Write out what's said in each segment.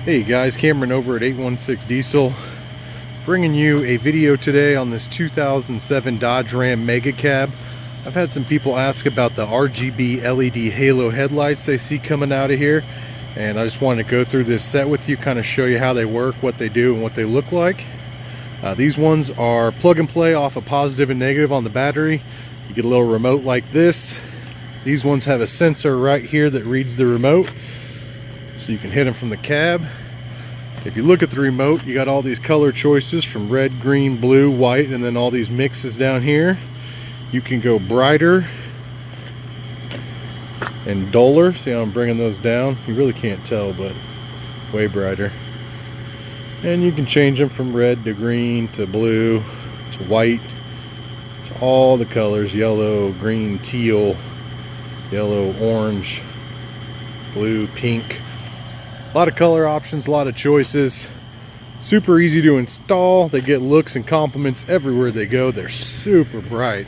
Hey guys, Cameron over at 816Diesel, bringing you a video today on this 2007 Dodge Ram Megacab. I've had some people ask about the RGB LED Halo headlights they see coming out of here, and I just wanted to go through this set with you, kind of show you how they work, what they do, and what they look like. These ones are plug and play off a positive and negative on the battery. You get a little remote like this. These ones have a sensor right here that reads the remote, so you can hit them from the cab. If you look at the remote, you got all these color choices from red, green, blue, white, and then all these mixes down here. You can go brighter and duller. See how I'm bringing those down? You really can't tell, but way brighter. And you can change them from red to green to blue to white to all the colors: yellow, green, teal, yellow, orange, blue, pink. A lot of color options, a lot of choices. Super easy to install. They get looks and compliments everywhere they go. They're super bright.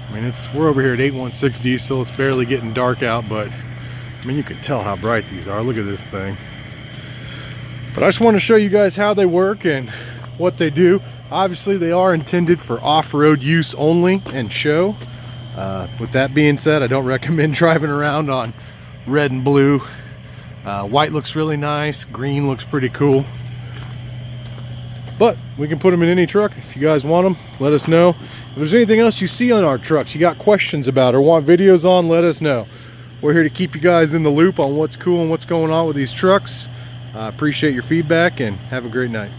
I mean, we're over here at 816Diesel. It's barely getting dark out, but I mean, you can tell how bright these are. Look at this thing. But I just want to show you guys how they work and what they do. Obviously, they are intended for off-road use only and show. With that being said, I don't recommend driving around on red and blue. White looks really nice, green looks pretty cool, but we can put them in any truck. If you guys want them, let us know. If there's anything else you see on our trucks you got questions about or want videos on, let us know. We're here to keep you guys in the loop on what's cool and what's going on with these trucks. Appreciate your feedback and have a great night.